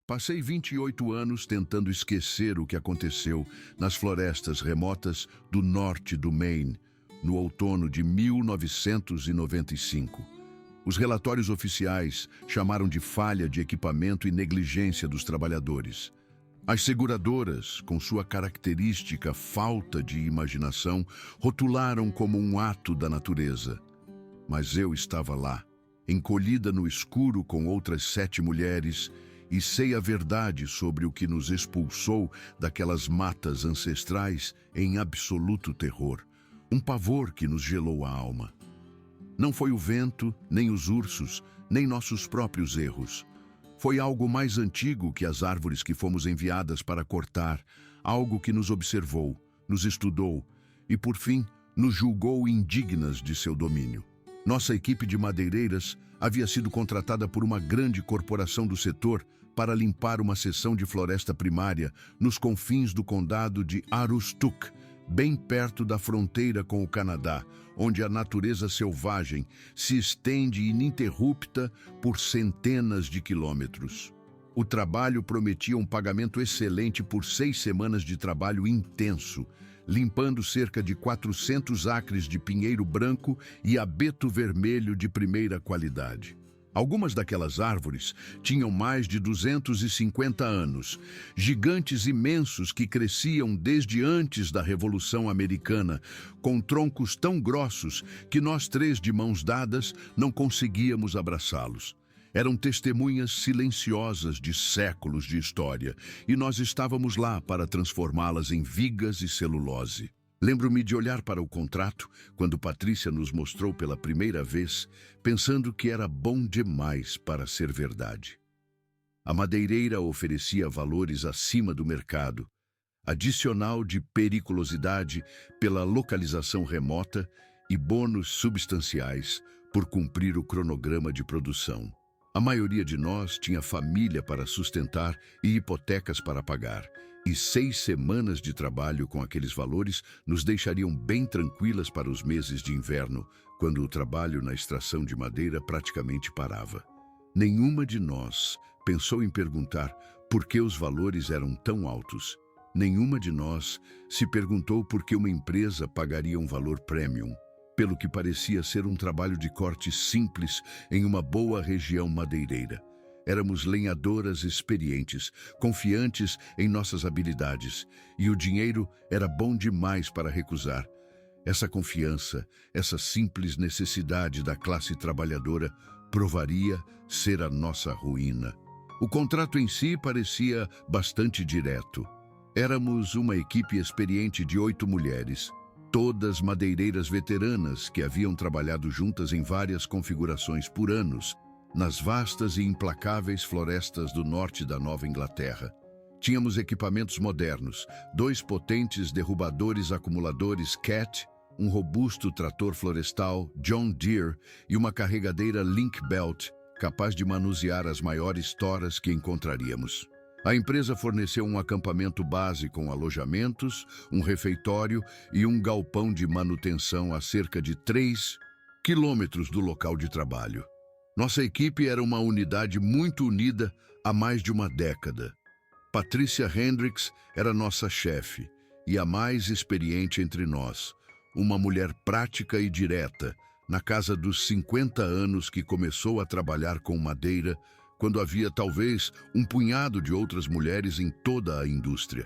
Passei 28 anos tentando esquecer o que aconteceu nas florestas remotas do norte do Maine, no outono de 1995. Os relatórios oficiais chamaram de falha de equipamento e negligência dos trabalhadores. As seguradoras, com sua característica falta de imaginação, rotularam como um ato da natureza. Mas eu estava lá, encolhida no escuro com outras 7 mulheres, e sei a verdade sobre o que nos expulsou daquelas matas ancestrais em absoluto terror, um pavor que nos gelou a alma. Não foi o vento, nem os ursos, nem nossos próprios erros. Foi algo mais antigo que as árvores que fomos enviadas para cortar, algo que nos observou, nos estudou e, por fim, nos julgou indignas de seu domínio. Nossa equipe de madeireiras havia sido contratada por uma grande corporação do setor para limpar uma seção de floresta primária nos confins do condado de Aroostook, bem perto da fronteira com o Canadá, onde a natureza selvagem se estende ininterrupta por centenas de quilômetros. O trabalho prometia um pagamento excelente por 6 semanas de trabalho intenso, limpando cerca de 400 acres de pinheiro branco e abeto vermelho de primeira qualidade. Algumas daquelas árvores tinham mais de 250 anos, gigantes imensos que cresciam desde antes da Revolução Americana, com troncos tão grossos que nós 3 de mãos dadas não conseguíamos abraçá-los. Eram testemunhas silenciosas de séculos de história, e nós estávamos lá para transformá-las em vigas e celulose. Lembro-me de olhar para o contrato, quando Patrícia nos mostrou pela primeira vez, pensando que era bom demais para ser verdade. A madeireira oferecia valores acima do mercado, adicional de periculosidade pela localização remota e bônus substanciais por cumprir o cronograma de produção. A maioria de nós tinha família para sustentar e hipotecas para pagar, e 6 semanas de trabalho com aqueles valores nos deixariam bem tranquilas para os meses de inverno, quando o trabalho na extração de madeira praticamente parava. Nenhuma de nós pensou em perguntar por que os valores eram tão altos. Nenhuma de nós se perguntou por que uma empresa pagaria um valor premium, pelo que parecia ser um trabalho de corte simples em uma boa região madeireira. Éramos lenhadoras experientes, confiantes em nossas habilidades, e o dinheiro era bom demais para recusar. Essa confiança, essa simples necessidade da classe trabalhadora, provaria ser a nossa ruína. O contrato em si parecia bastante direto. Éramos uma equipe experiente de 8 mulheres, todas madeireiras veteranas que haviam trabalhado juntas em várias configurações por anos, nas vastas e implacáveis florestas do norte da Nova Inglaterra. Tínhamos equipamentos modernos, 2 potentes derrubadores acumuladores Cat, um robusto trator florestal John Deere e uma carregadeira Link-Belt, capaz de manusear as maiores toras que encontraríamos. A empresa forneceu um acampamento base com alojamentos, um refeitório e um galpão de manutenção a cerca de 3 quilômetros do local de trabalho. Nossa equipe era uma unidade muito unida há mais de uma década. Patrícia Hendricks era nossa chefe e a mais experiente entre nós, uma mulher prática e direta, na casa dos 50 anos que começou a trabalhar com madeira, quando havia talvez um punhado de outras mulheres em toda a indústria.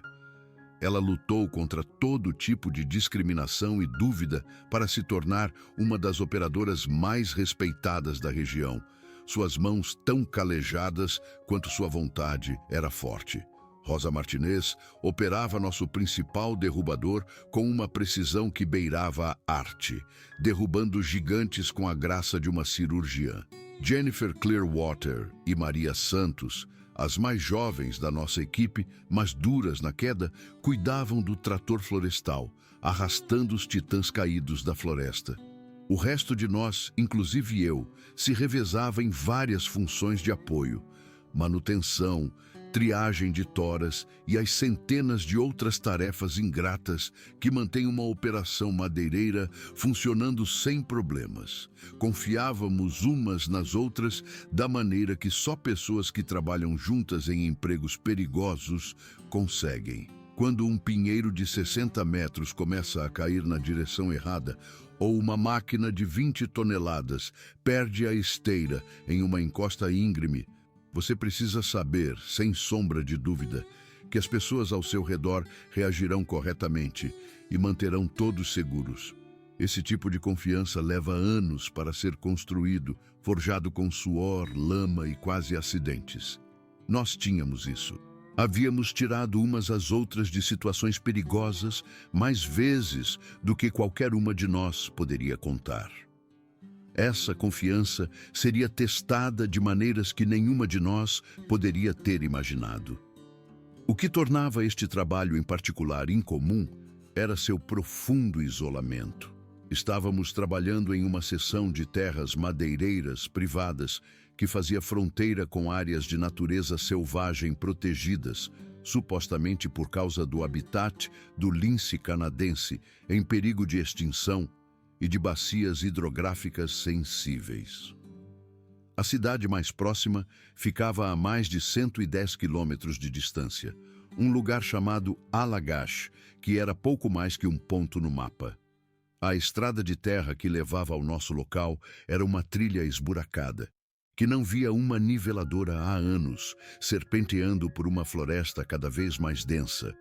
Ela lutou contra todo tipo de discriminação e dúvida para se tornar uma das operadoras mais respeitadas da região, suas mãos tão calejadas quanto sua vontade era forte. Rosa Martinez operava nosso principal derrubador com uma precisão que beirava a arte, derrubando gigantes com a graça de uma cirurgiã. Jennifer Clearwater e Maria Santos, as mais jovens da nossa equipe, mas duras na queda, cuidavam do trator florestal, arrastando os titãs caídos da floresta. O resto de nós, inclusive eu, se revezava em várias funções de apoio: manutenção, triagem de toras e as centenas de outras tarefas ingratas que mantêm uma operação madeireira funcionando sem problemas. Confiávamos umas nas outras da maneira que só pessoas que trabalham juntas em empregos perigosos conseguem. Quando um pinheiro de 60 metros começa a cair na direção errada, ou uma máquina de 20 toneladas perde a esteira em uma encosta íngreme, você precisa saber, sem sombra de dúvida, que as pessoas ao seu redor reagirão corretamente e manterão todos seguros. Esse tipo de confiança leva anos para ser construído, forjado com suor, lama e quase acidentes. Nós tínhamos isso. Havíamos tirado umas às outras de situações perigosas mais vezes do que qualquer uma de nós poderia contar. Essa confiança seria testada de maneiras que nenhuma de nós poderia ter imaginado. O que tornava este trabalho em particular incomum era seu profundo isolamento. Estávamos trabalhando em uma seção de terras madeireiras privadas que fazia fronteira com áreas de natureza selvagem protegidas, supostamente por causa do habitat do lince canadense em perigo de extinção e de bacias hidrográficas sensíveis. A cidade mais próxima ficava a mais de 110 quilômetros de distância, um lugar chamado Allagash, que era pouco mais que um ponto no mapa. A estrada de terra que levava ao nosso local era uma trilha esburacada, que não via uma niveladora há anos, serpenteando por uma floresta cada vez mais densa,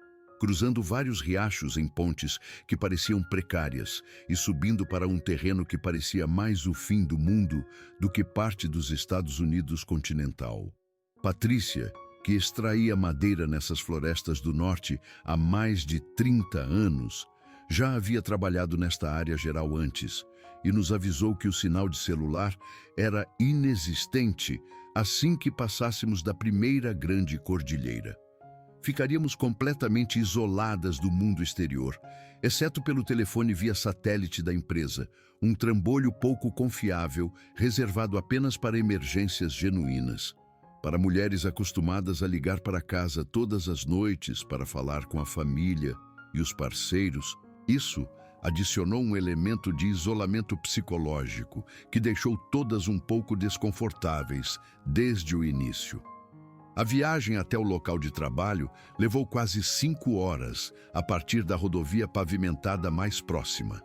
cruzando vários riachos em pontes que pareciam precárias e subindo para um terreno que parecia mais o fim do mundo do que parte dos Estados Unidos continental. Patrícia, que extraía madeira nessas florestas do norte há mais de 30 anos, já havia trabalhado nesta área geral antes e nos avisou que o sinal de celular era inexistente assim que passássemos da primeira grande cordilheira. Ficaríamos completamente isoladas do mundo exterior, exceto pelo telefone via satélite da empresa, um trambolho pouco confiável, reservado apenas para emergências genuínas. Para mulheres acostumadas a ligar para casa todas as noites para falar com a família e os parceiros, isso adicionou um elemento de isolamento psicológico que deixou todas um pouco desconfortáveis desde o início. A viagem até o local de trabalho levou quase 5 horas a partir da rodovia pavimentada mais próxima.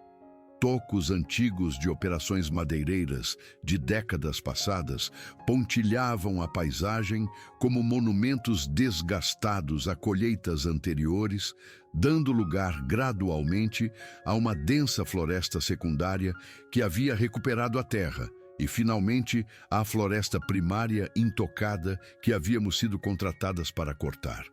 Tocos antigos de operações madeireiras de décadas passadas pontilhavam a paisagem como monumentos desgastados a colheitas anteriores, dando lugar gradualmente a uma densa floresta secundária que havia recuperado a terra e, finalmente, à floresta primária intocada que havíamos sido contratadas para cortar.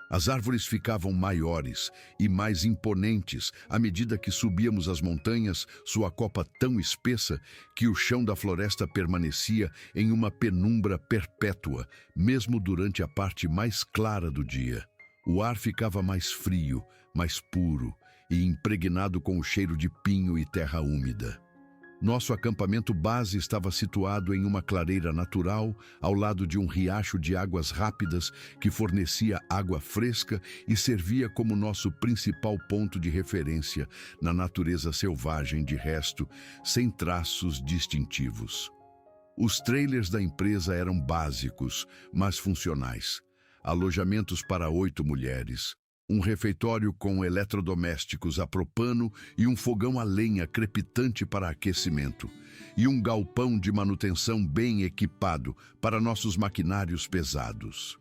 As árvores ficavam maiores e mais imponentes à medida que subíamos as montanhas, sua copa tão espessa que o chão da floresta permanecia em uma penumbra perpétua, mesmo durante a parte mais clara do dia. O ar ficava mais frio, mais puro e impregnado com o cheiro de pinho e terra úmida. Nosso acampamento base estava situado em uma clareira natural, ao lado de um riacho de águas rápidas que fornecia água fresca e servia como nosso principal ponto de referência na natureza selvagem de resto, sem traços distintivos. Os trailers da empresa eram básicos, mas funcionais. Alojamentos para 8 mulheres. Um refeitório com eletrodomésticos a propano e um fogão a lenha crepitante para aquecimento, e um galpão de manutenção bem equipado para nossos maquinários pesados.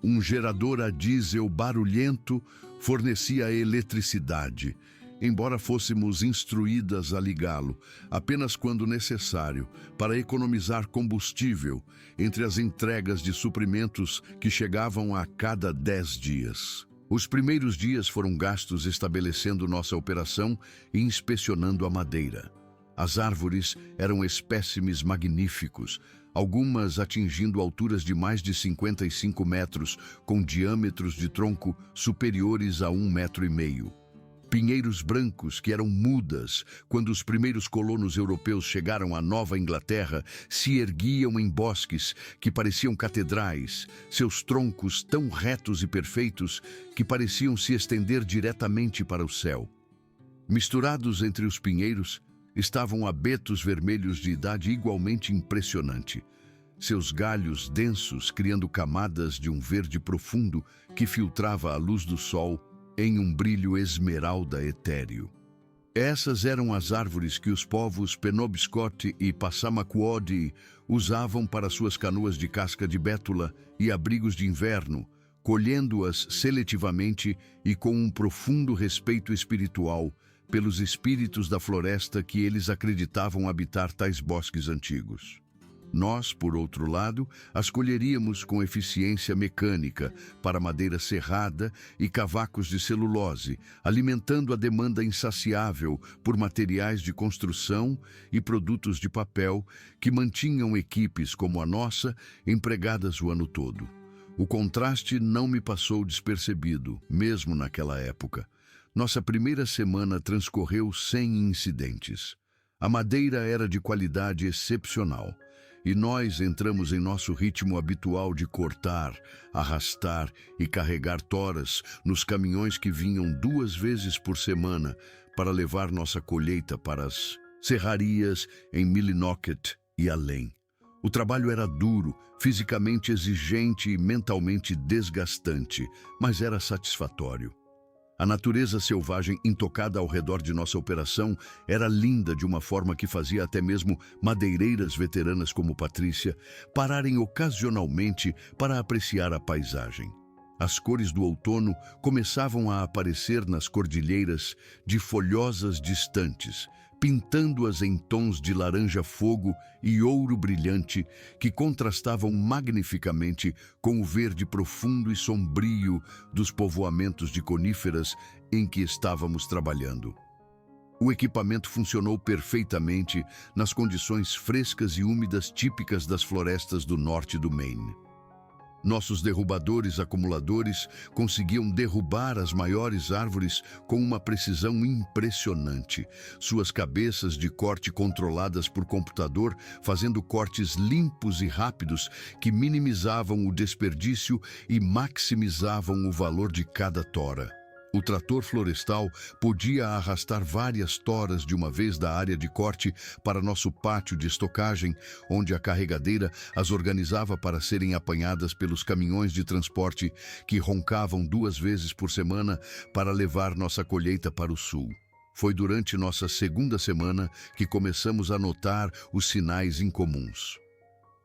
Um gerador a diesel barulhento fornecia eletricidade, embora fôssemos instruídas a ligá-lo apenas quando necessário para economizar combustível entre as entregas de suprimentos que chegavam a cada 10 dias. Os primeiros dias foram gastos estabelecendo nossa operação e inspecionando a madeira. As árvores eram espécimes magníficos, algumas atingindo alturas de mais de 55 metros, com diâmetros de tronco superiores a 1,5 metros. Pinheiros brancos que eram mudas quando os primeiros colonos europeus chegaram à Nova Inglaterra se erguiam em bosques que pareciam catedrais, seus troncos tão retos e perfeitos que pareciam se estender diretamente para o céu. Misturados entre os pinheiros estavam abetos vermelhos de idade igualmente impressionante, seus galhos densos criando camadas de um verde profundo que filtrava a luz do sol em um brilho esmeralda etéreo. Essas eram as árvores que os povos Penobscot e Passamaquoddy usavam para suas canoas de casca de bétula e abrigos de inverno, colhendo-as seletivamente e com um profundo respeito espiritual pelos espíritos da floresta que eles acreditavam habitar tais bosques antigos. Nós, por outro lado, as colheríamos com eficiência mecânica para madeira serrada e cavacos de celulose, alimentando a demanda insaciável por materiais de construção e produtos de papel que mantinham equipes como a nossa empregadas o ano todo. O contraste não me passou despercebido, mesmo naquela época. Nossa primeira semana transcorreu sem incidentes. A madeira era de qualidade excepcional. E nós entramos em nosso ritmo habitual de cortar, arrastar e carregar toras nos caminhões que vinham 2 vezes por semana para levar nossa colheita para as serrarias em Millinocket e além. O trabalho era duro, fisicamente exigente e mentalmente desgastante, mas era satisfatório. A natureza selvagem intocada ao redor de nossa operação era linda de uma forma que fazia até mesmo madeireiras veteranas como Patrícia pararem ocasionalmente para apreciar a paisagem. As cores do outono começavam a aparecer nas cordilheiras de folhosas distantes, pintando-as em tons de laranja-fogo e ouro brilhante que contrastavam magnificamente com o verde profundo e sombrio dos povoamentos de coníferas em que estávamos trabalhando. O equipamento funcionou perfeitamente nas condições frescas e úmidas típicas das florestas do norte do Maine. Nossos derrubadores acumuladores conseguiam derrubar as maiores árvores com uma precisão impressionante. Suas cabeças de corte controladas por computador, fazendo cortes limpos e rápidos que minimizavam o desperdício e maximizavam o valor de cada tora. O trator florestal podia arrastar várias toras de uma vez da área de corte para nosso pátio de estocagem, onde a carregadeira as organizava para serem apanhadas pelos caminhões de transporte que roncavam 2 vezes por semana para levar nossa colheita para o sul. Foi durante nossa segunda semana que começamos a notar os sinais incomuns.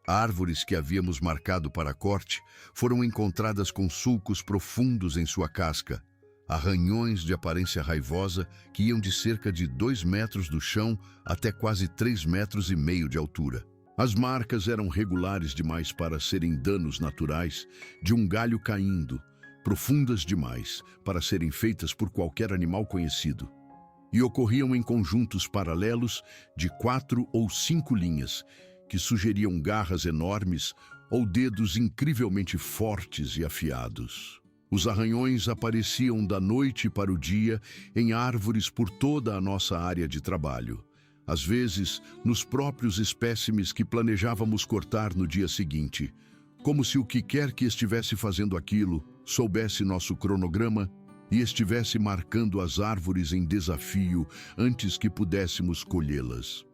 Árvores que havíamos marcado para corte foram encontradas com sulcos profundos em sua casca. Arranhões de aparência raivosa que iam de cerca de 2 metros do chão até quase 3,5 metros de altura. As marcas eram regulares demais para serem danos naturais de um galho caindo, profundas demais para serem feitas por qualquer animal conhecido. E ocorriam em conjuntos paralelos de 4 ou 5 linhas, que sugeriam garras enormes ou dedos incrivelmente fortes e afiados. Os arranhões apareciam da noite para o dia em árvores por toda a nossa área de trabalho. Às vezes, nos próprios espécimes que planejávamos cortar no dia seguinte, como se o que quer que estivesse fazendo aquilo soubesse nosso cronograma e estivesse marcando as árvores em desafio antes que pudéssemos colhê-las.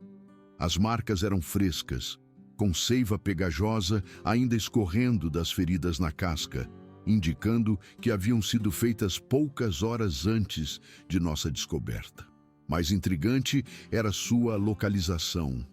As marcas eram frescas, com seiva pegajosa ainda escorrendo das feridas na casca, indicando que haviam sido feitas poucas horas antes de nossa descoberta. Mais intrigante era sua localização,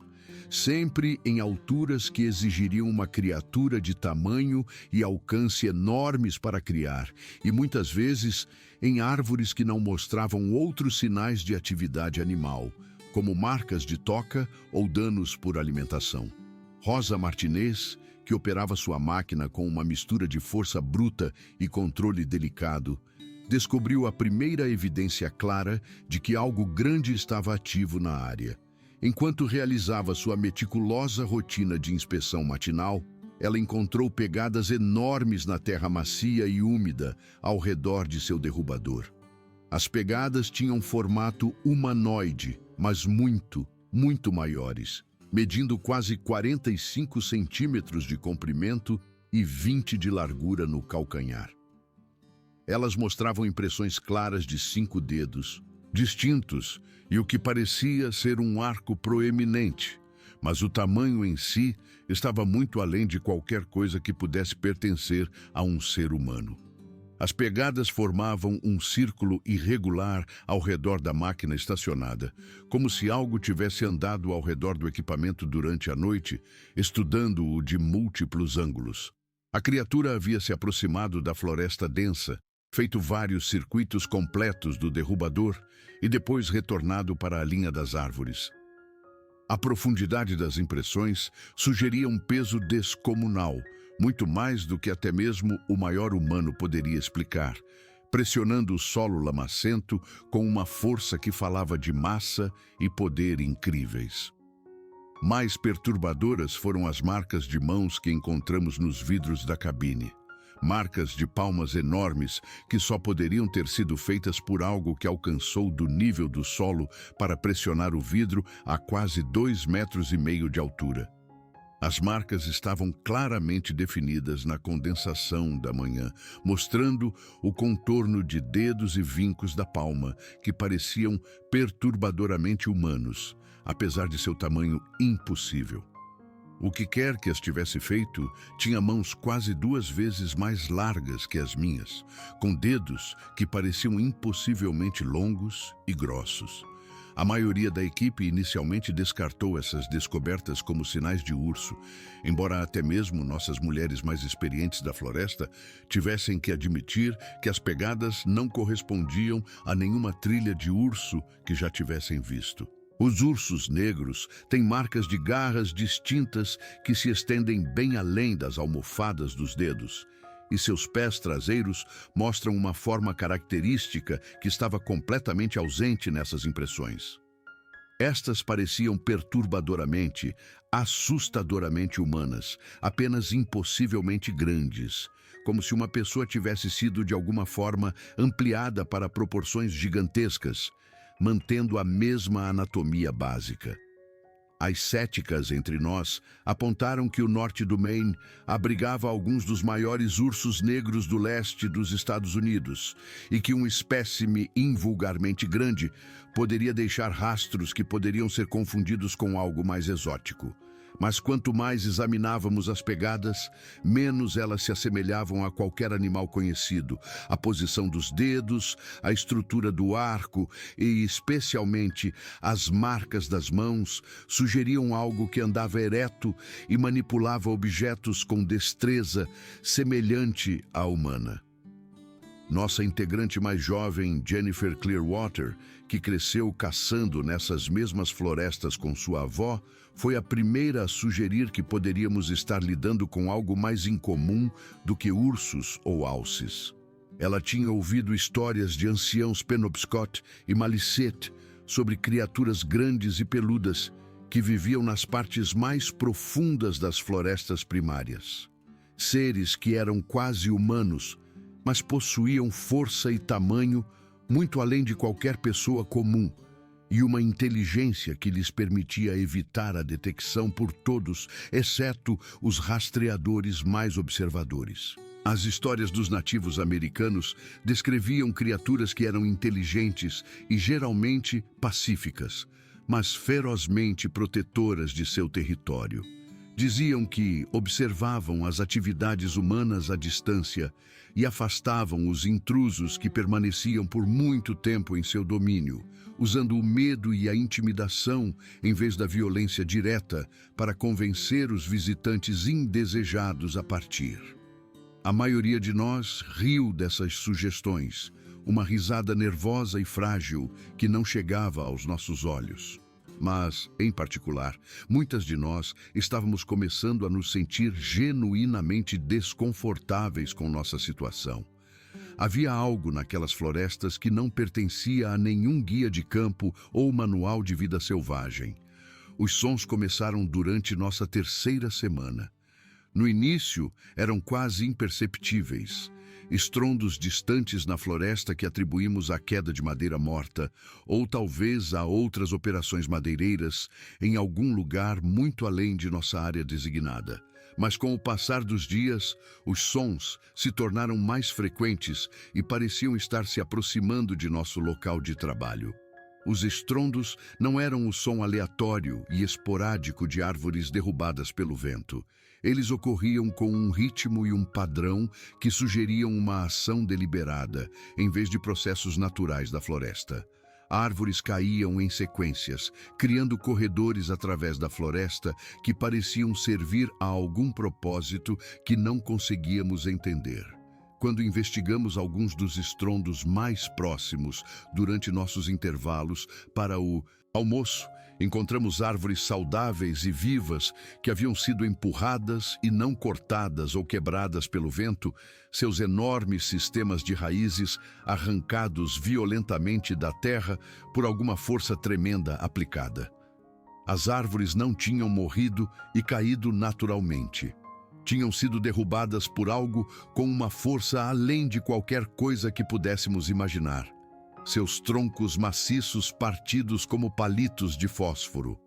sempre em alturas que exigiriam uma criatura de tamanho e alcance enormes para criar, e muitas vezes em árvores que não mostravam outros sinais de atividade animal, como marcas de toca ou danos por alimentação. Rosa Martinez, que operava sua máquina com uma mistura de força bruta e controle delicado, descobriu a primeira evidência clara de que algo grande estava ativo na área. Enquanto realizava sua meticulosa rotina de inspeção matinal, ela encontrou pegadas enormes na terra macia e úmida ao redor de seu derrubador. As pegadas tinham formato humanoide, mas muito maiores, medindo quase 45 centímetros de comprimento e 20 de largura no calcanhar. Elas mostravam impressões claras de 5 dedos, distintos, e o que parecia ser um arco proeminente, mas o tamanho em si estava muito além de qualquer coisa que pudesse pertencer a um ser humano. As pegadas formavam um círculo irregular ao redor da máquina estacionada, como se algo tivesse andado ao redor do equipamento durante a noite, estudando-o de múltiplos ângulos. A criatura havia se aproximado da floresta densa, feito vários circuitos completos do derrubador e depois retornado para a linha das árvores. A profundidade das impressões sugeria um peso descomunal, muito mais do que até mesmo o maior humano poderia explicar, pressionando o solo lamacento com uma força que falava de massa e poder incríveis. Mais perturbadoras foram as marcas de mãos que encontramos nos vidros da cabine. Marcas de palmas enormes que só poderiam ter sido feitas por algo que alcançou do nível do solo para pressionar o vidro a quase 2,5 metros de altura. As marcas estavam claramente definidas na condensação da manhã, mostrando o contorno de dedos e vincos da palma, que pareciam perturbadoramente humanos, apesar de seu tamanho impossível. O que quer que as tivesse feito tinha mãos quase 2 vezes mais largas que as minhas, com dedos que pareciam impossivelmente longos e grossos. A maioria da equipe inicialmente descartou essas descobertas como sinais de urso, embora até mesmo nossas mulheres mais experientes da floresta tivessem que admitir que as pegadas não correspondiam a nenhuma trilha de urso que já tivessem visto. Os ursos negros têm marcas de garras distintas que se estendem bem além das almofadas dos dedos, e seus pés traseiros mostram uma forma característica que estava completamente ausente nessas impressões. Estas pareciam perturbadoramente, assustadoramente humanas, apenas impossivelmente grandes, como se uma pessoa tivesse sido de alguma forma ampliada para proporções gigantescas, mantendo a mesma anatomia básica. As céticas entre nós apontaram que o norte do Maine abrigava alguns dos maiores ursos negros do leste dos Estados Unidos e que um espécime invulgarmente grande poderia deixar rastros que poderiam ser confundidos com algo mais exótico. Mas quanto mais examinávamos as pegadas, menos elas se assemelhavam a qualquer animal conhecido. A posição dos dedos, a estrutura do arco e, especialmente, as marcas das mãos sugeriam algo que andava ereto e manipulava objetos com destreza semelhante à humana. Nossa integrante mais jovem, Jennifer Clearwater, que cresceu caçando nessas mesmas florestas com sua avó, foi a primeira a sugerir que poderíamos estar lidando com algo mais incomum do que ursos ou alces. Ela tinha ouvido histórias de anciãos Penobscot e Malicete sobre criaturas grandes e peludas que viviam nas partes mais profundas das florestas primárias. Seres que eram quase humanos, mas possuíam força e tamanho muito além de qualquer pessoa comum, e uma inteligência que lhes permitia evitar a detecção por todos, exceto os rastreadores mais observadores. As histórias dos nativos americanos descreviam criaturas que eram inteligentes e geralmente pacíficas, mas ferozmente protetoras de seu território. Diziam que observavam as atividades humanas à distância e afastavam os intrusos que permaneciam por muito tempo em seu domínio, usando o medo e a intimidação em vez da violência direta para convencer os visitantes indesejados a partir. A maioria de nós riu dessas sugestões, uma risada nervosa e frágil que não chegava aos nossos olhos. Mas, em particular, muitas de nós estávamos começando a nos sentir genuinamente desconfortáveis com nossa situação. Havia algo naquelas florestas que não pertencia a nenhum guia de campo ou manual de vida selvagem. Os sons começaram durante nossa 3ª semana. No início, eram quase imperceptíveis. estrondos distantes na floresta que atribuímos à queda de madeira morta, ou talvez a outras operações madeireiras em algum lugar muito além de nossa área designada. Mas com o passar dos dias, os sons se tornaram mais frequentes e pareciam estar se aproximando de nosso local de trabalho. Os estrondos não eram o som aleatório e esporádico de árvores derrubadas pelo vento. Eles ocorriam com um ritmo e um padrão que sugeriam uma ação deliberada, em vez de processos naturais da floresta. Árvores caíam em sequências, criando corredores através da floresta que pareciam servir a algum propósito que não conseguíamos entender. Quando investigamos alguns dos estrondos mais próximos durante nossos intervalos para o almoço, encontramos árvores saudáveis e vivas que haviam sido empurradas e não cortadas ou quebradas pelo vento, seus enormes sistemas de raízes arrancados violentamente da terra por alguma força tremenda aplicada. As árvores não tinham morrido e caído naturalmente. Tinham sido derrubadas por algo com uma força além de qualquer coisa que pudéssemos imaginar. Seus troncos maciços partidos como palitos de fósforo.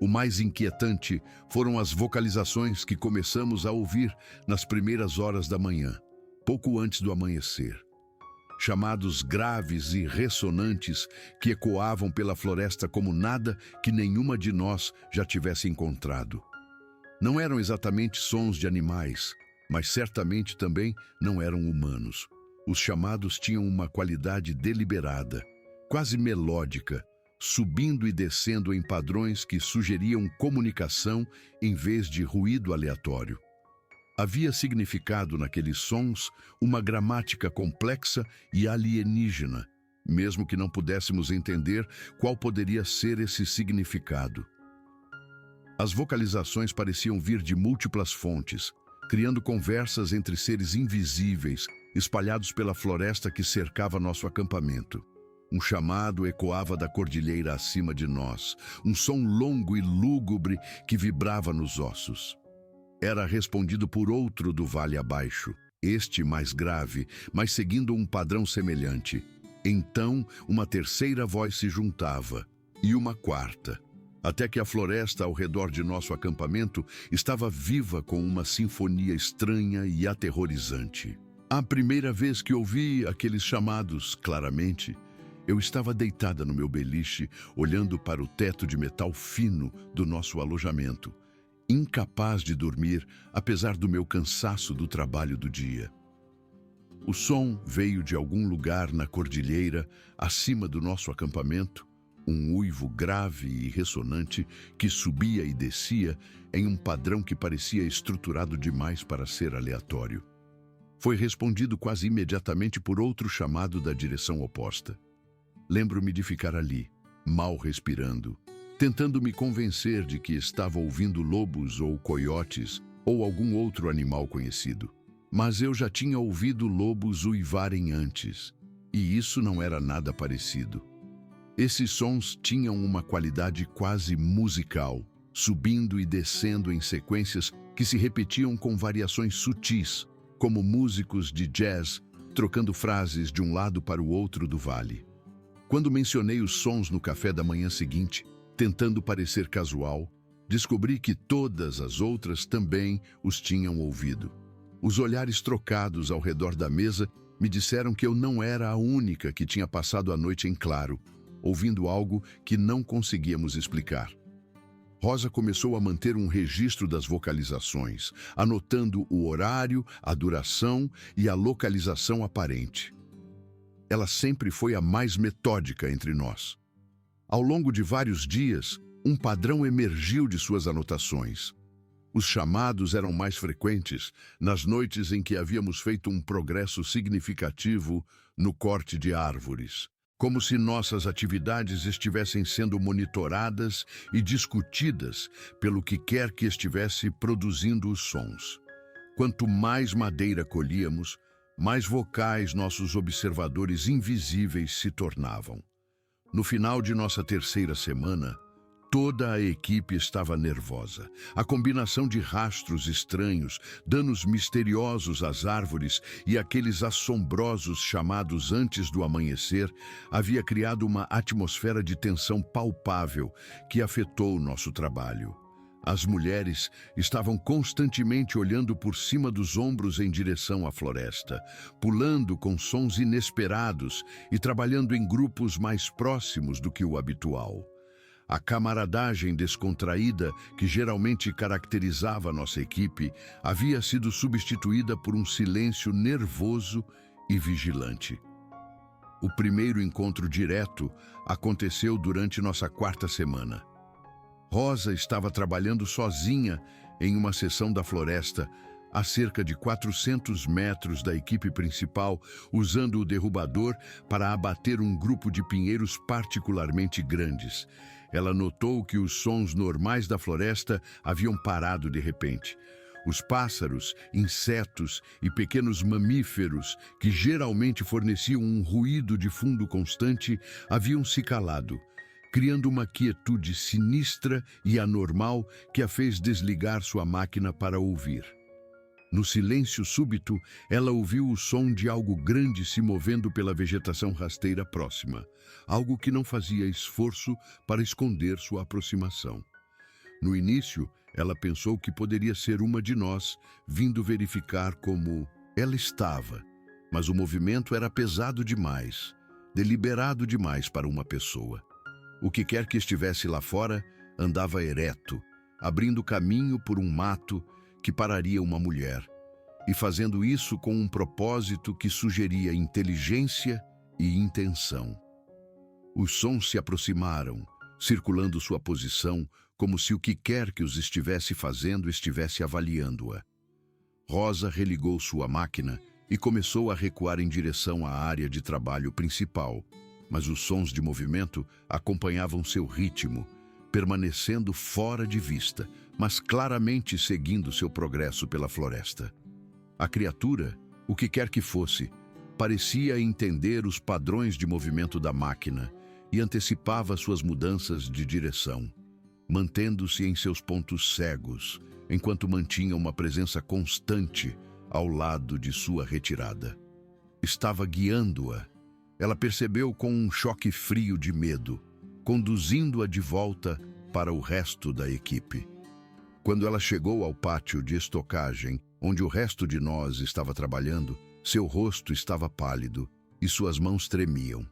O mais inquietante foram as vocalizações que começamos a ouvir nas primeiras horas da manhã, pouco antes do amanhecer. Chamados graves e ressonantes que ecoavam pela floresta como nada que nenhuma de nós já tivesse encontrado. Não eram exatamente sons de animais, mas certamente também não eram humanos. Os chamados tinham uma qualidade deliberada, quase melódica, subindo e descendo em padrões que sugeriam comunicação em vez de ruído aleatório. Havia significado naqueles sons uma gramática complexa e alienígena, mesmo que não pudéssemos entender qual poderia ser esse significado. As vocalizações pareciam vir de múltiplas fontes, criando conversas entre seres invisíveis, espalhados pela floresta que cercava nosso acampamento. Um chamado ecoava da cordilheira acima de nós, um som longo e lúgubre que vibrava nos ossos. Era respondido por outro do vale abaixo, este mais grave, mas seguindo um padrão semelhante. Então, uma terceira voz se juntava, e uma quarta, até que a floresta ao redor de nosso acampamento estava viva com uma sinfonia estranha e aterrorizante. A primeira vez que ouvi aqueles chamados claramente, eu estava deitada no meu beliche, olhando para o teto de metal fino do nosso alojamento, incapaz de dormir, apesar do meu cansaço do trabalho do dia. O som veio de algum lugar na cordilheira, acima do nosso acampamento, um uivo grave e ressonante que subia e descia em um padrão que parecia estruturado demais para ser aleatório. Foi respondido quase imediatamente por outro chamado da direção oposta. Lembro-me de ficar ali, mal respirando, tentando me convencer de que estava ouvindo lobos ou coiotes ou algum outro animal conhecido. Mas eu já tinha ouvido lobos uivarem antes, e isso não era nada parecido. Esses sons tinham uma qualidade quase musical, subindo e descendo em sequências que se repetiam com variações sutis, como músicos de jazz trocando frases de um lado para o outro do vale. Quando mencionei os sons no café da manhã seguinte, tentando parecer casual, descobri que todas as outras também os tinham ouvido. Os olhares trocados ao redor da mesa me disseram que eu não era a única que tinha passado a noite em claro, ouvindo algo que não conseguíamos explicar. Rosa começou a manter um registro das vocalizações, anotando o horário, a duração e a localização aparente. Ela sempre foi a mais metódica entre nós. Ao longo de vários dias, um padrão emergiu de suas anotações. Os chamados eram mais frequentes nas noites em que havíamos feito um progresso significativo no corte de árvores, como se nossas atividades estivessem sendo monitoradas e discutidas pelo que quer que estivesse produzindo os sons. Quanto mais madeira colhíamos, mais vocais nossos observadores invisíveis se tornavam. No final de nossa terceira semana, Toda a equipe estava nervosa. A combinação de rastros estranhos, danos misteriosos às árvores e aqueles assombrosos chamados antes do amanhecer havia criado uma atmosfera de tensão palpável que afetou nosso trabalho. As mulheres estavam constantemente olhando por cima dos ombros em direção à floresta, pulando com sons inesperados e trabalhando em grupos mais próximos do que o habitual. A camaradagem descontraída, que geralmente caracterizava nossa equipe, havia sido substituída por um silêncio nervoso e vigilante. O primeiro encontro direto aconteceu durante nossa quarta semana. Rosa estava trabalhando sozinha em uma seção da floresta, a cerca de 400 metros da equipe principal, usando o derrubador para abater um grupo de pinheiros particularmente grandes. Ela notou que os sons normais da floresta haviam parado de repente. Os pássaros, insetos e pequenos mamíferos, que geralmente forneciam um ruído de fundo constante, haviam se calado, criando uma quietude sinistra e anormal que a fez desligar sua máquina para ouvir. No silêncio súbito, ela ouviu o som de algo grande se movendo pela vegetação rasteira próxima, algo que não fazia esforço para esconder sua aproximação. No início, ela pensou que poderia ser uma de nós, vindo verificar como ela estava, mas o movimento era pesado demais, deliberado demais para uma pessoa. O que quer que estivesse lá fora andava ereto, abrindo caminho por um mato que pararia uma mulher, e fazendo isso com um propósito que sugeria inteligência e intenção. Os sons se aproximaram, circulando sua posição, como se o que quer que os estivesse fazendo estivesse avaliando-a. Rosa religou sua máquina e começou a recuar em direção à área de trabalho principal, mas os sons de movimento acompanhavam seu ritmo, permanecendo fora de vista, mas claramente seguindo seu progresso pela floresta. A criatura, o que quer que fosse, parecia entender os padrões de movimento da máquina e antecipava suas mudanças de direção, mantendo-se em seus pontos cegos, enquanto mantinha uma presença constante ao lado de sua retirada. Estava guiando-a. Ela percebeu com um choque frio de medo, conduzindo-a de volta para o resto da equipe. Quando ela chegou ao pátio de estocagem, onde o resto de nós estava trabalhando, seu rosto estava pálido e suas mãos tremiam.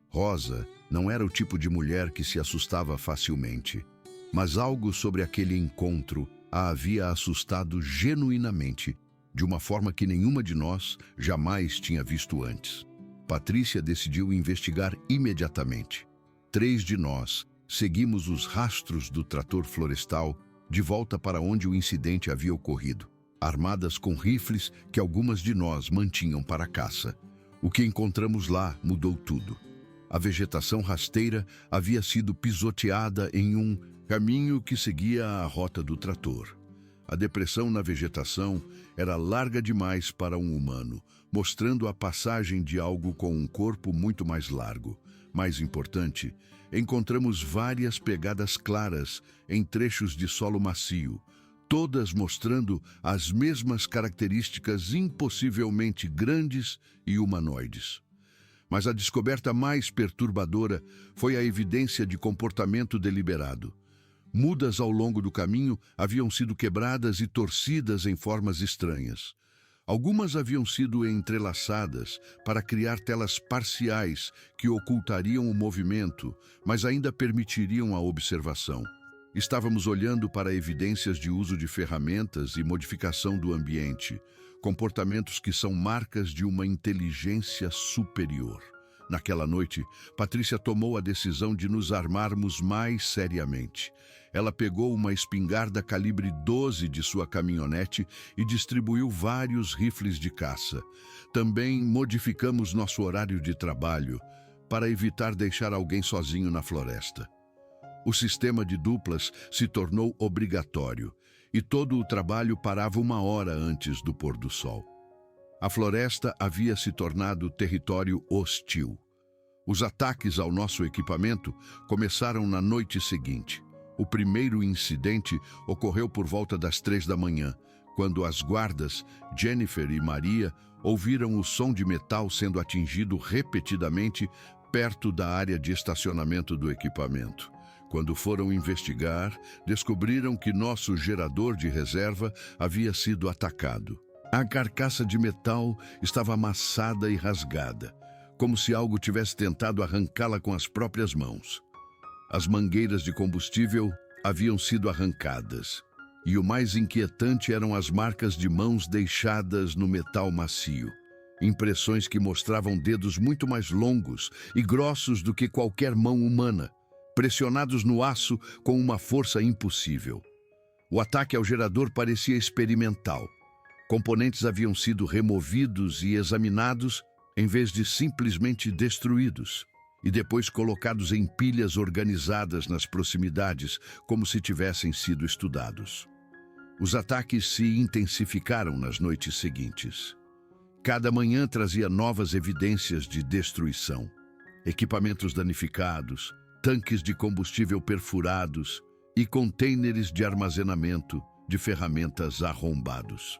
Rosa não era o tipo de mulher que se assustava facilmente, mas algo sobre aquele encontro a havia assustado genuinamente, de uma forma que nenhuma de nós jamais tinha visto antes. Patrícia decidiu investigar imediatamente. 3 de nós seguimos os rastros do trator florestal de volta para onde o incidente havia ocorrido, armadas com rifles que algumas de nós mantinham para a caça. O que encontramos lá mudou tudo. A vegetação rasteira havia sido pisoteada em um caminho que seguia a rota do trator. A depressão na vegetação era larga demais para um humano, mostrando a passagem de algo com um corpo muito mais largo. Mais importante, encontramos várias pegadas claras em trechos de solo macio, todas mostrando as mesmas características impossivelmente grandes e humanoides. Mas a descoberta mais perturbadora foi a evidência de comportamento deliberado. Mudas ao longo do caminho haviam sido quebradas e torcidas em formas estranhas. Algumas haviam sido entrelaçadas para criar telas parciais que ocultariam o movimento, mas ainda permitiriam a observação. Estávamos olhando para evidências de uso de ferramentas e modificação do ambiente, comportamentos que são marcas de uma inteligência superior. Naquela noite, Patrícia tomou a decisão de nos armarmos mais seriamente. Ela pegou uma espingarda calibre 12 de sua caminhonete e distribuiu vários rifles de caça. Também modificamos nosso horário de trabalho para evitar deixar alguém sozinho na floresta. O sistema de duplas se tornou obrigatório e todo o trabalho parava 1 hora antes do pôr do sol. A floresta havia se tornado território hostil. Os ataques ao nosso equipamento começaram na noite seguinte. O primeiro incidente ocorreu por volta das 3 da manhã, quando as guardas, Jennifer e Maria, ouviram o som de metal sendo atingido repetidamente perto da área de estacionamento do equipamento. Quando foram investigar, descobriram que nosso gerador de reserva havia sido atacado. A carcaça de metal estava amassada e rasgada, como se algo tivesse tentado arrancá-la com as próprias mãos. As mangueiras de combustível haviam sido arrancadas, e o mais inquietante eram as marcas de mãos deixadas no metal macio. Impressões que mostravam dedos muito mais longos e grossos do que qualquer mão humana, pressionados no aço com uma força impossível. O ataque ao gerador parecia experimental. Componentes haviam sido removidos e examinados em vez de simplesmente destruídos, e depois colocados em pilhas organizadas nas proximidades, como se tivessem sido estudados. Os ataques se intensificaram nas noites seguintes. Cada manhã trazia novas evidências de destruição. Equipamentos danificados, tanques de combustível perfurados e contêineres de armazenamento de ferramentas arrombados.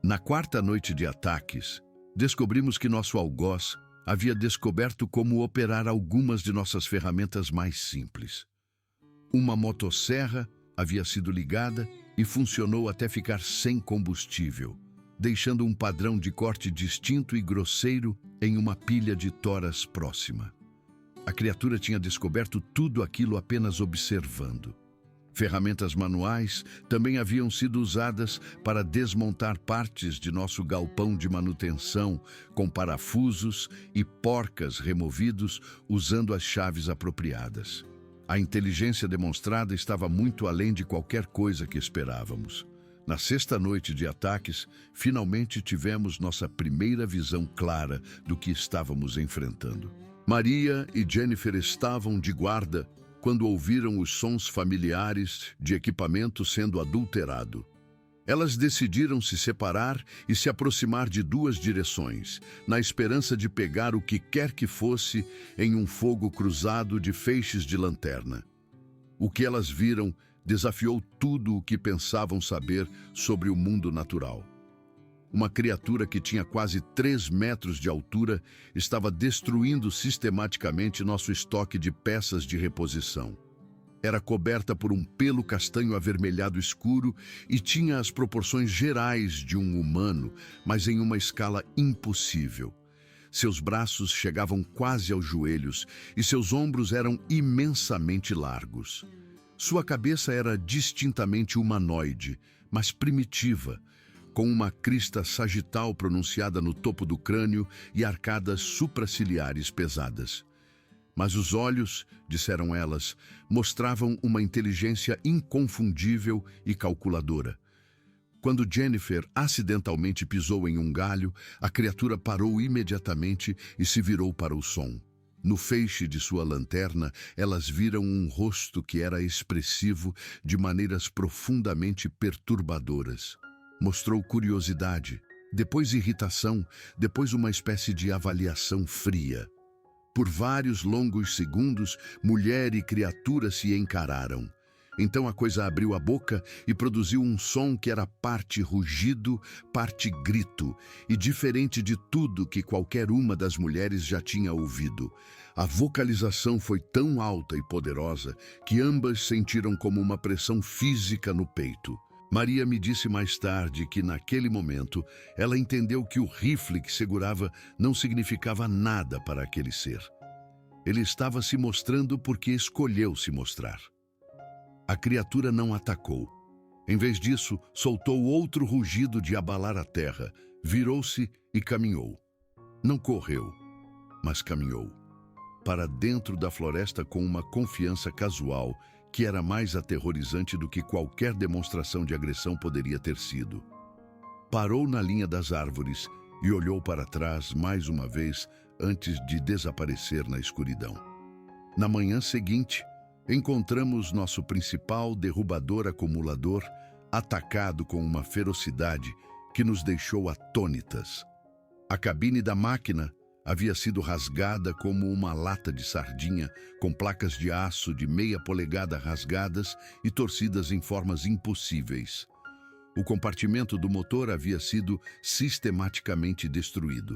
Na quarta noite de ataques, descobrimos que nosso algoz havia descoberto como operar algumas de nossas ferramentas mais simples. Uma motosserra havia sido ligada e funcionou até ficar sem combustível, deixando um padrão de corte distinto e grosseiro em uma pilha de toras próxima. A criatura tinha descoberto tudo aquilo apenas observando. Ferramentas manuais também haviam sido usadas para desmontar partes de nosso galpão de manutenção, com parafusos e porcas removidos usando as chaves apropriadas. A inteligência demonstrada estava muito além de qualquer coisa que esperávamos. Na sexta noite de ataques, finalmente tivemos nossa primeira visão clara do que estávamos enfrentando. Maria e Jennifer estavam de guarda quando ouviram os sons familiares de equipamento sendo adulterado. Elas decidiram se separar e se aproximar de duas direções, na esperança de pegar o que quer que fosse em um fogo cruzado de feixes de lanterna. O que elas viram desafiou tudo o que pensavam saber sobre o mundo natural. Uma criatura que tinha quase 3 metros de altura estava destruindo sistematicamente nosso estoque de peças de reposição. Era coberta por um pelo castanho avermelhado escuro e tinha as proporções gerais de um humano, mas em uma escala impossível. Seus braços chegavam quase aos joelhos e seus ombros eram imensamente largos. Sua cabeça era distintamente humanoide, mas primitiva, com uma crista sagital pronunciada no topo do crânio e arcadas supraciliares pesadas. Mas os olhos, disseram elas, mostravam uma inteligência inconfundível e calculadora. Quando Jennifer acidentalmente pisou em um galho, a criatura parou imediatamente e se virou para o som. No feixe de sua lanterna, elas viram um rosto que era expressivo de maneiras profundamente perturbadoras. Mostrou curiosidade, depois irritação, depois uma espécie de avaliação fria. Por vários longos segundos, mulher e criatura se encararam. Então a coisa abriu a boca e produziu um som que era parte rugido, parte grito, e diferente de tudo que qualquer uma das mulheres já tinha ouvido. A vocalização foi tão alta e poderosa que ambas sentiram como uma pressão física no peito. Maria me disse mais tarde que, naquele momento, ela entendeu que o rifle que segurava não significava nada para aquele ser. Ele estava se mostrando porque escolheu se mostrar. A criatura não atacou. Em vez disso, soltou outro rugido de abalar a terra, virou-se e caminhou. Não correu, mas caminhou. Para dentro da floresta com uma confiança casual que era mais aterrorizante do que qualquer demonstração de agressão poderia ter sido. Parou na linha das árvores e olhou para trás mais uma vez antes de desaparecer na escuridão. Na manhã seguinte, encontramos nosso principal derrubador acumulador atacado com uma ferocidade que nos deixou atônitas. A cabine da máquina havia sido rasgada como uma lata de sardinha, com placas de aço de meia polegada rasgadas e torcidas em formas impossíveis. O compartimento do motor havia sido sistematicamente destruído.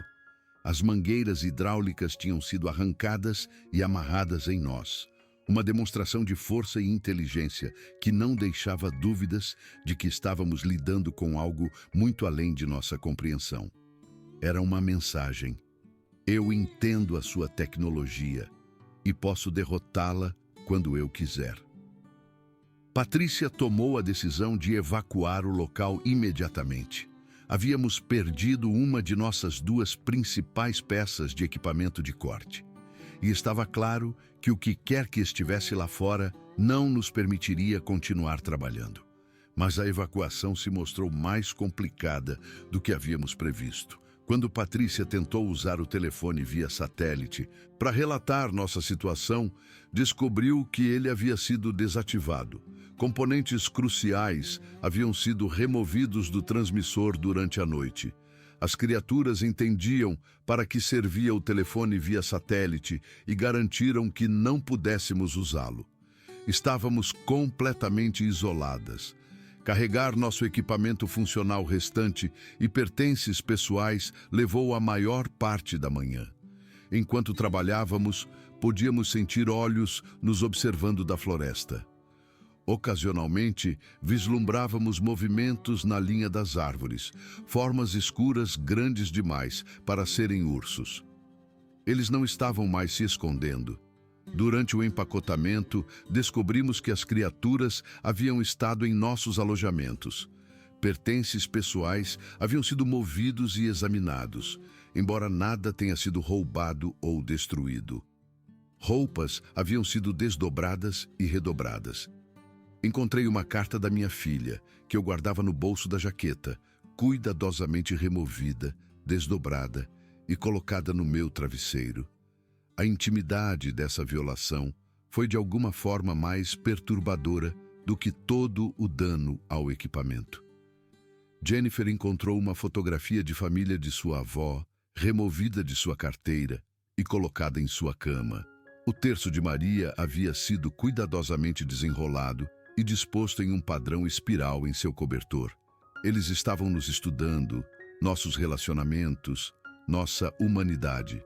As mangueiras hidráulicas tinham sido arrancadas e amarradas em nós. Uma demonstração de força e inteligência que não deixava dúvidas de que estávamos lidando com algo muito além de nossa compreensão. Era uma mensagem. Eu entendo a sua tecnologia e posso derrotá-la quando eu quiser. Patrícia tomou a decisão de evacuar o local imediatamente. Havíamos perdido uma de nossas duas principais peças de equipamento de corte. E estava claro que o que quer que estivesse lá fora não nos permitiria continuar trabalhando. Mas a evacuação se mostrou mais complicada do que havíamos previsto. Quando Patrícia tentou usar o telefone via satélite para relatar nossa situação, descobriu que ele havia sido desativado. Componentes cruciais haviam sido removidos do transmissor durante a noite. As criaturas entendiam para que servia o telefone via satélite e garantiram que não pudéssemos usá-lo. Estávamos completamente isoladas. Carregar nosso equipamento funcional restante e pertences pessoais levou a maior parte da manhã. Enquanto trabalhávamos, podíamos sentir olhos nos observando da floresta. Ocasionalmente, vislumbrávamos movimentos na linha das árvores, formas escuras grandes demais para serem ursos. Eles não estavam mais se escondendo. Durante o empacotamento, descobrimos que as criaturas haviam estado em nossos alojamentos. Pertences pessoais haviam sido movidos e examinados, embora nada tenha sido roubado ou destruído. Roupas haviam sido desdobradas e redobradas. Encontrei uma carta da minha filha, que eu guardava no bolso da jaqueta, cuidadosamente removida, desdobrada e colocada no meu travesseiro. A intimidade dessa violação foi de alguma forma mais perturbadora do que todo o dano ao equipamento. Jennifer encontrou uma fotografia de família de sua avó, removida de sua carteira e colocada em sua cama. O terço de Maria havia sido cuidadosamente desenrolado e disposto em um padrão espiral em seu cobertor. Eles estavam nos estudando, nossos relacionamentos, nossa humanidade.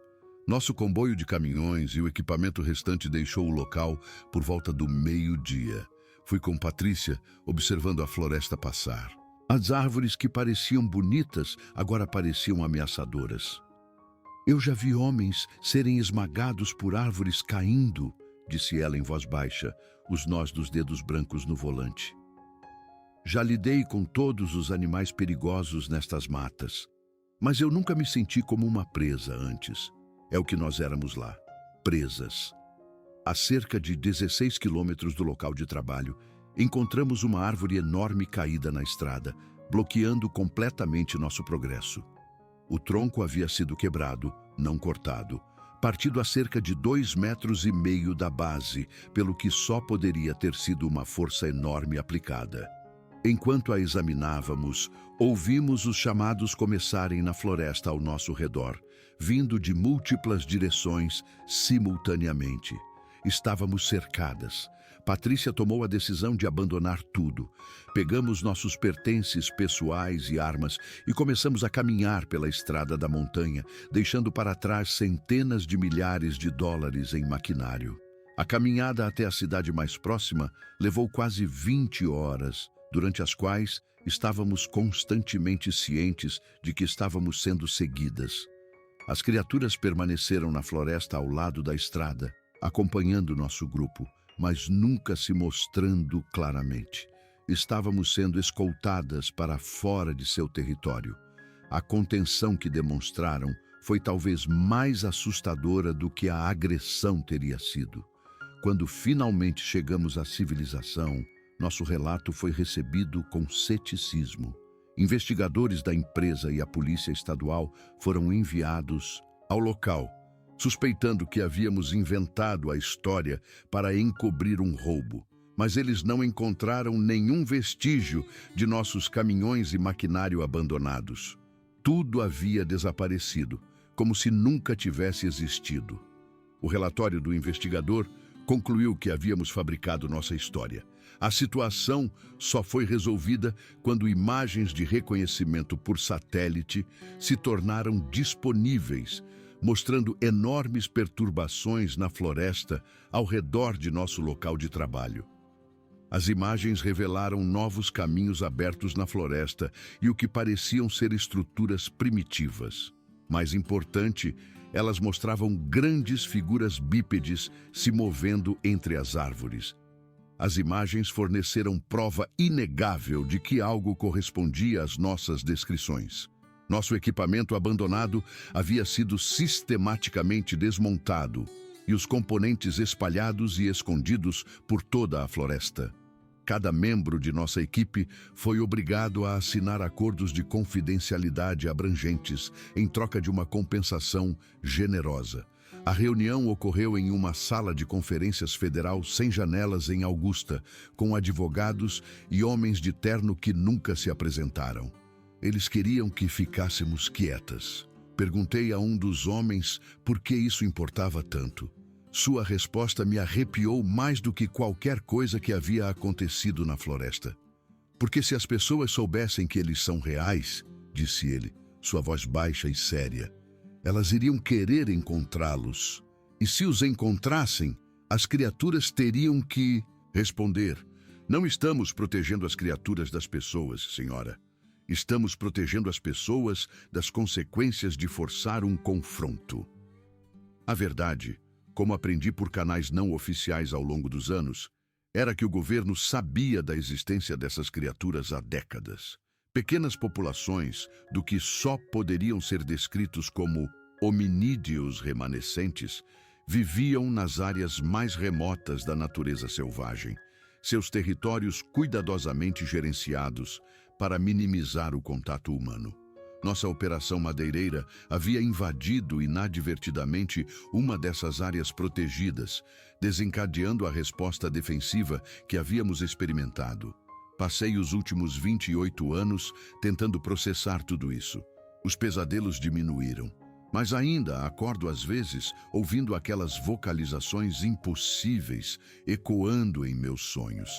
Nosso comboio de caminhões e o equipamento restante deixou o local por volta do meio-dia. Fui com Patrícia, observando a floresta passar. As árvores que pareciam bonitas agora pareciam ameaçadoras. Eu já vi homens serem esmagados por árvores caindo, disse ela em voz baixa, os nós dos dedos brancos no volante. Já lidei com todos os animais perigosos nestas matas, mas eu nunca me senti como uma presa antes. É o que nós éramos lá, presas. A cerca de 16 quilômetros do local de trabalho, encontramos uma árvore enorme caída na estrada, bloqueando completamente nosso progresso. O tronco havia sido quebrado, não cortado, partido a cerca de 2,5 metros da base, pelo que só poderia ter sido uma força enorme aplicada. Enquanto a examinávamos, ouvimos os chamados começarem na floresta ao nosso redor, vindo de múltiplas direções simultaneamente. Estávamos cercadas. Patrícia tomou a decisão de abandonar tudo. Pegamos nossos pertences pessoais e armas e começamos a caminhar pela estrada da montanha, deixando para trás centenas de milhares de dólares em maquinário. A caminhada até a cidade mais próxima levou quase 20 horas, durante as quais estávamos constantemente cientes de que estávamos sendo seguidas. As criaturas permaneceram na floresta ao lado da estrada, acompanhando nosso grupo, mas nunca se mostrando claramente. Estávamos sendo escoltadas para fora de seu território. A contenção que demonstraram foi talvez mais assustadora do que a agressão teria sido. Quando finalmente chegamos à civilização, nosso relato foi recebido com ceticismo. Investigadores da empresa e a polícia estadual foram enviados ao local, suspeitando que havíamos inventado a história para encobrir um roubo. Mas eles não encontraram nenhum vestígio de nossos caminhões e maquinário abandonados. Tudo havia desaparecido, como se nunca tivesse existido. O relatório do investigador concluiu que havíamos fabricado nossa história. A situação só foi resolvida quando imagens de reconhecimento por satélite se tornaram disponíveis, mostrando enormes perturbações na floresta ao redor de nosso local de trabalho. As imagens revelaram novos caminhos abertos na floresta e o que pareciam ser estruturas primitivas. Mais importante, elas mostravam grandes figuras bípedes se movendo entre as árvores. As imagens forneceram prova inegável de que algo correspondia às nossas descrições. Nosso equipamento abandonado havia sido sistematicamente desmontado e os componentes espalhados e escondidos por toda a floresta. Cada membro de nossa equipe foi obrigado a assinar acordos de confidencialidade abrangentes em troca de uma compensação generosa. A reunião ocorreu em uma sala de conferências federal sem janelas em Augusta, com advogados e homens de terno que nunca se apresentaram. Eles queriam que ficássemos quietas. Perguntei a um dos homens por que isso importava tanto. Sua resposta me arrepiou mais do que qualquer coisa que havia acontecido na floresta. Porque se as pessoas soubessem que eles são reais, disse ele, sua voz baixa e séria, elas iriam querer encontrá-los. E se os encontrassem, as criaturas teriam que responder: não estamos protegendo as criaturas das pessoas, senhora. Estamos protegendo as pessoas das consequências de forçar um confronto. A verdade, como aprendi por canais não oficiais ao longo dos anos, era que o governo sabia da existência dessas criaturas há décadas. Pequenas populações do que só poderiam ser descritos como hominídeos remanescentes viviam nas áreas mais remotas da natureza selvagem, seus territórios cuidadosamente gerenciados para minimizar o contato humano. Nossa operação madeireira havia invadido inadvertidamente uma dessas áreas protegidas, desencadeando a resposta defensiva que havíamos experimentado. Passei os últimos 28 anos tentando processar tudo isso. Os pesadelos diminuíram, mas ainda acordo às vezes ouvindo aquelas vocalizações impossíveis ecoando em meus sonhos.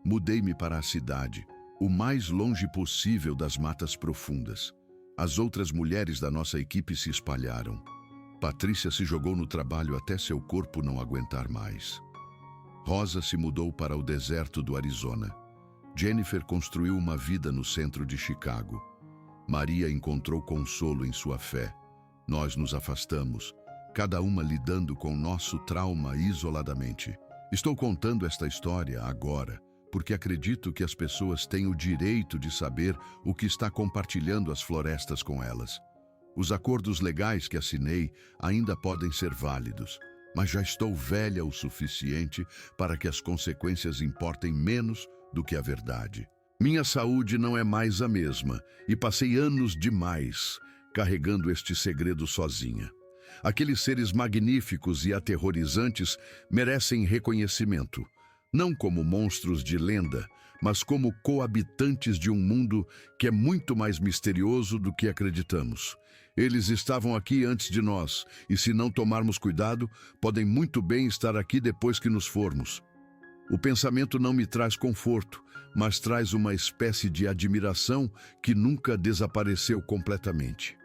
Mudei-me para a cidade, o mais longe possível das matas profundas. As outras mulheres da nossa equipe se espalharam. Patrícia se jogou no trabalho até seu corpo não aguentar mais. Rosa se mudou para o deserto do Arizona. Jennifer construiu uma vida no centro de Chicago. Maria encontrou consolo em sua fé. Nós nos afastamos, cada uma lidando com nosso trauma isoladamente. Estou contando esta história agora, porque acredito que as pessoas têm o direito de saber o que está compartilhando as florestas com elas. Os acordos legais que assinei ainda podem ser válidos, mas já estou velha o suficiente para que as consequências importem menos do que a verdade. Minha saúde não é mais a mesma e passei anos demais carregando este segredo sozinha. Aqueles seres magníficos e aterrorizantes merecem reconhecimento. Não como monstros de lenda, mas como coabitantes de um mundo que é muito mais misterioso do que acreditamos. Eles estavam aqui antes de nós, e se não tomarmos cuidado, podem muito bem estar aqui depois que nos formos. O pensamento não me traz conforto, mas traz uma espécie de admiração que nunca desapareceu completamente.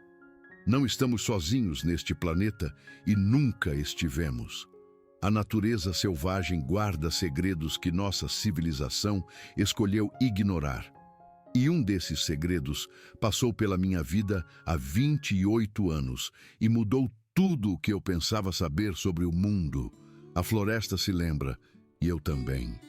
Não estamos sozinhos neste planeta e nunca estivemos. A natureza selvagem guarda segredos que nossa civilização escolheu ignorar. E um desses segredos passou pela minha vida há 28 anos e mudou tudo o que eu pensava saber sobre o mundo. A floresta se lembra, e eu também.